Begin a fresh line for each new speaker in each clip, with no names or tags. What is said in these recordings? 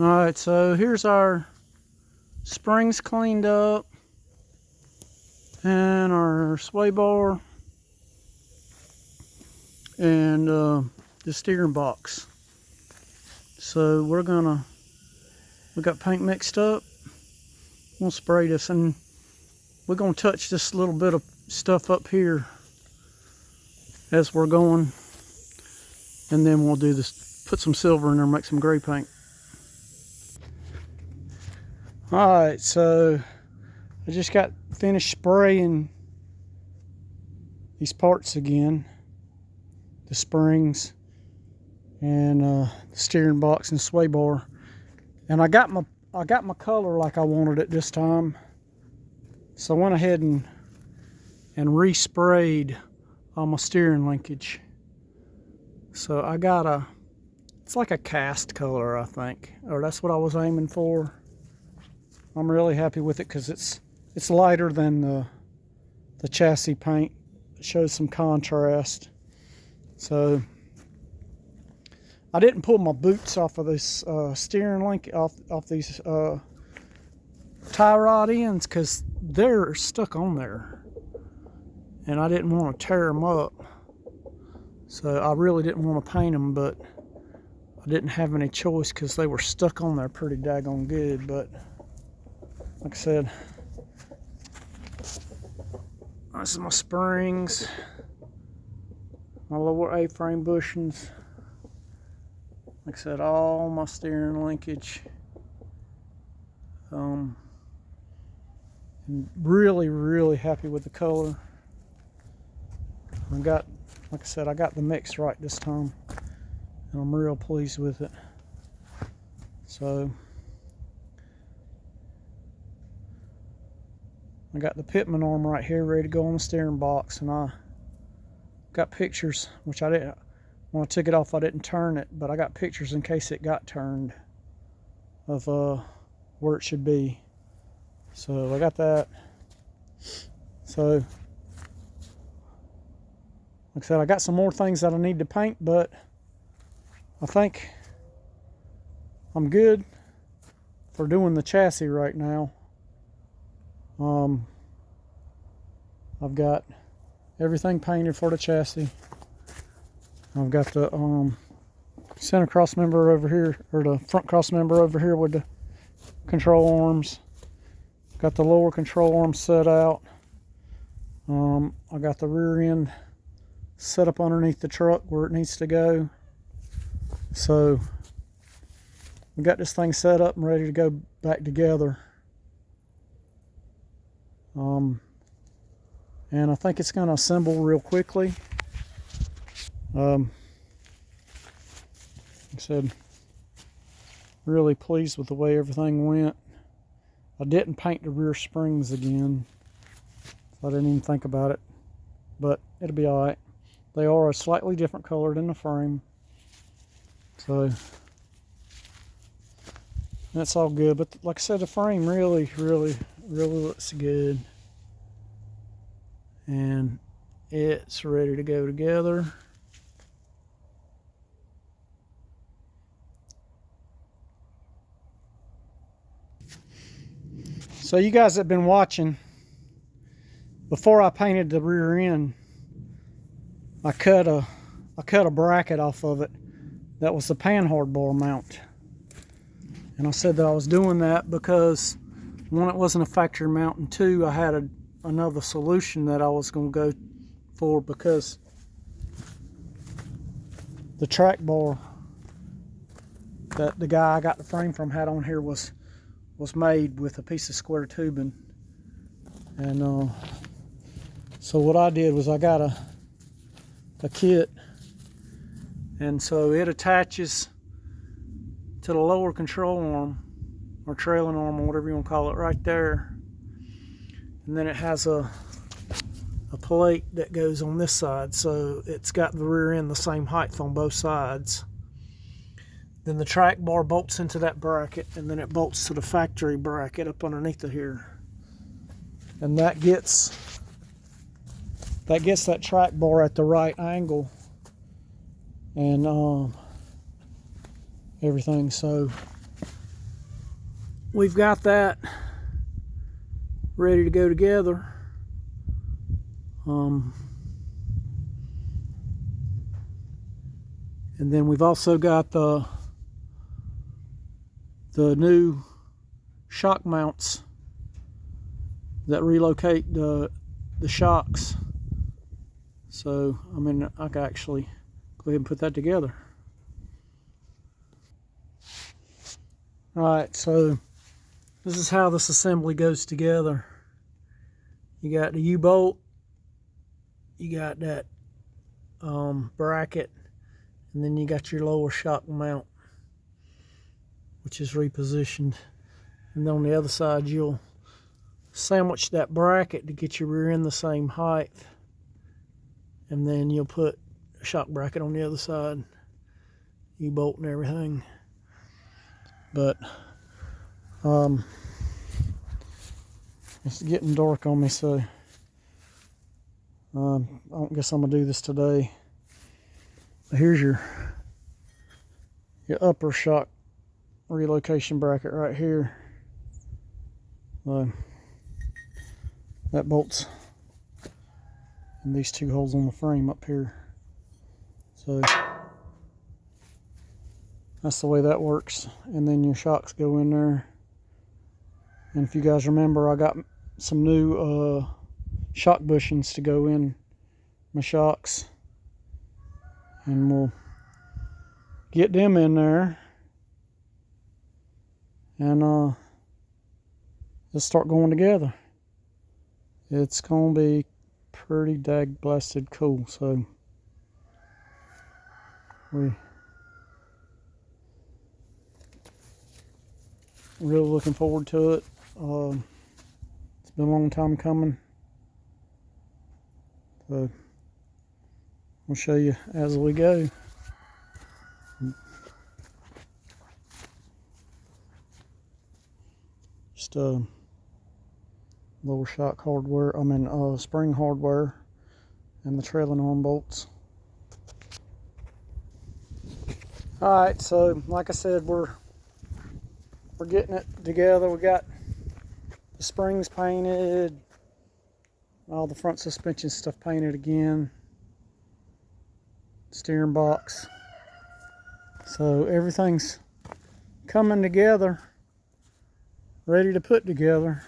Alright, so here's our springs cleaned up and our sway bar and the steering box. So we got paint mixed up. We'll spray this, and we're gonna touch this little bit of stuff up here as we're going, and then we'll do this, put some silver in there, make some gray paint. Alright, so I just got finished spraying these parts again, the springs and the steering box and sway bar, and I got my color like I wanted it this time, so I went ahead and resprayed all my steering linkage. So I got it's like a cast color, I think, or that's what I was aiming for. I'm really happy with it because it's lighter than the chassis paint. It shows some contrast. So I didn't pull my boots off of this steering link, off these tie rod ends, because they're stuck on there, and I didn't want to tear them up. So I really didn't want to paint them, but I didn't have any choice because they were stuck on there pretty daggone good. But like I said, this is my springs, my lower A-frame bushings. Like I said, all my steering linkage. I'm really, really happy with the color. Like I said, I got the mix right this time, and I'm real pleased with it. So I got the pitman arm right here ready to go on the steering box, and I got pictures, which I didn't, when I took it off I didn't turn it, but I got pictures in case it got turned of where it should be. So I got that. So like I said, I got some more things that I need to paint, but I think I'm good for doing the chassis right now. I've got everything painted for the chassis. I've got the center cross member over here, or the front cross member over here with the control arms. Got the lower control arms set out. I got the rear end set up underneath the truck where it needs to go. So we got this thing set up and ready to go back together. And I think it's going to assemble real quickly. Like I said, really pleased with the way everything went. I didn't paint the rear springs again, so I didn't even think about it, but it'll be all right. They are a slightly different color than the frame, so that's all good. But like I said, the frame really looks good, and it's ready to go together. So you guys have been watching, before I painted the rear end, I cut a bracket off of it. That was the panhard bar mount. And I said that I was doing that because, one, it wasn't a factory mount, and two, I had another solution that I was going to go for, because the track bar that the guy I got the frame from had on here was made with a piece of square tubing. And so what I did was I got a kit, and so it attaches to the lower control arm, or trailing arm, or whatever you want to call it, right there. And then it has a plate that goes on this side, so it's got the rear end the same height on both sides. Then the track bar bolts into that bracket, and then it bolts to the factory bracket up underneath of here. And that gets that track bar at the right angle, and everything. So we've got that ready to go together. And then we've also got the new shock mounts that relocate the shocks. So I mean, I can actually go ahead and put that together. All right, so this is how this assembly goes together. You got the U-bolt, you got that bracket, and then you got your lower shock mount, which is repositioned. And then on the other side, you'll sandwich that bracket to get your rear end the same height. And then you'll put a shock bracket on the other side, U-bolt and everything. But it's getting dark on me, so I don't guess I'm gonna do this today. Here's your upper shock relocation bracket right here. That bolts in these two holes on the frame up here. So that's the way that works. And then your shocks go in there. And if you guys remember, I got some new shock bushings to go in my shocks. And we'll get them in there. And let's start going together. It's gonna be pretty dag blasted cool. So we really looking forward to it. It's been a long time coming. So I'll show you as we go. Just lower shock hardware, spring hardware, and the trailing arm bolts. Alright, so like I said, we're getting it together. We got the springs painted, all the front suspension stuff painted again, steering box. So everything's coming together, ready to put together.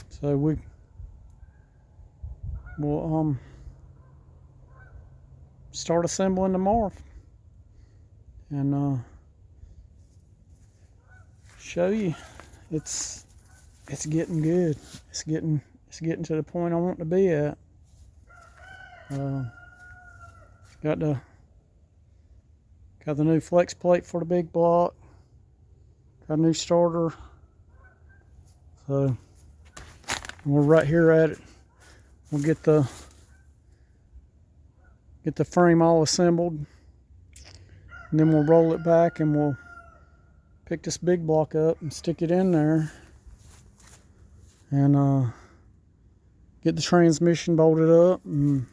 So we'll start assembling tomorrow and show you. It's getting good. It's getting to the point I want to be at. Got the new flex plate for the big block. Got a new starter. So we're right here at it. We'll get the frame all assembled, and then we'll roll it back and we'll pick this big block up and stick it in there, and get the transmission bolted up, and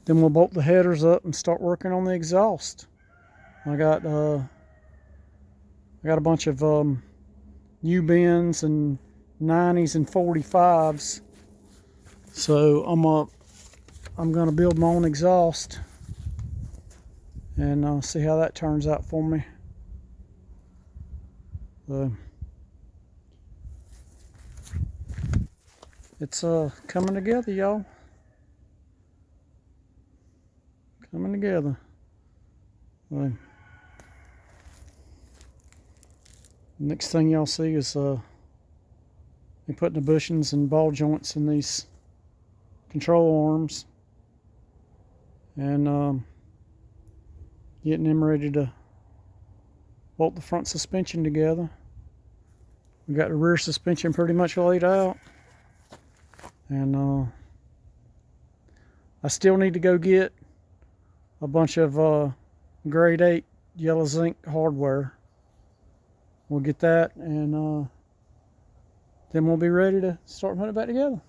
then we'll bolt the headers up and start working on the exhaust. I got a bunch of U-bends and 90s and 45s, so I'm gonna build my own exhaust and see how that turns out for me. It's coming together, y'all. Coming together. Next thing y'all see is me putting the bushings and ball joints in these control arms, and getting them ready to bolt the front suspension together. We got the rear suspension pretty much laid out, and I still need to go get a bunch of grade 8 yellow zinc hardware. We'll get that, and then we'll be ready to start putting it back together.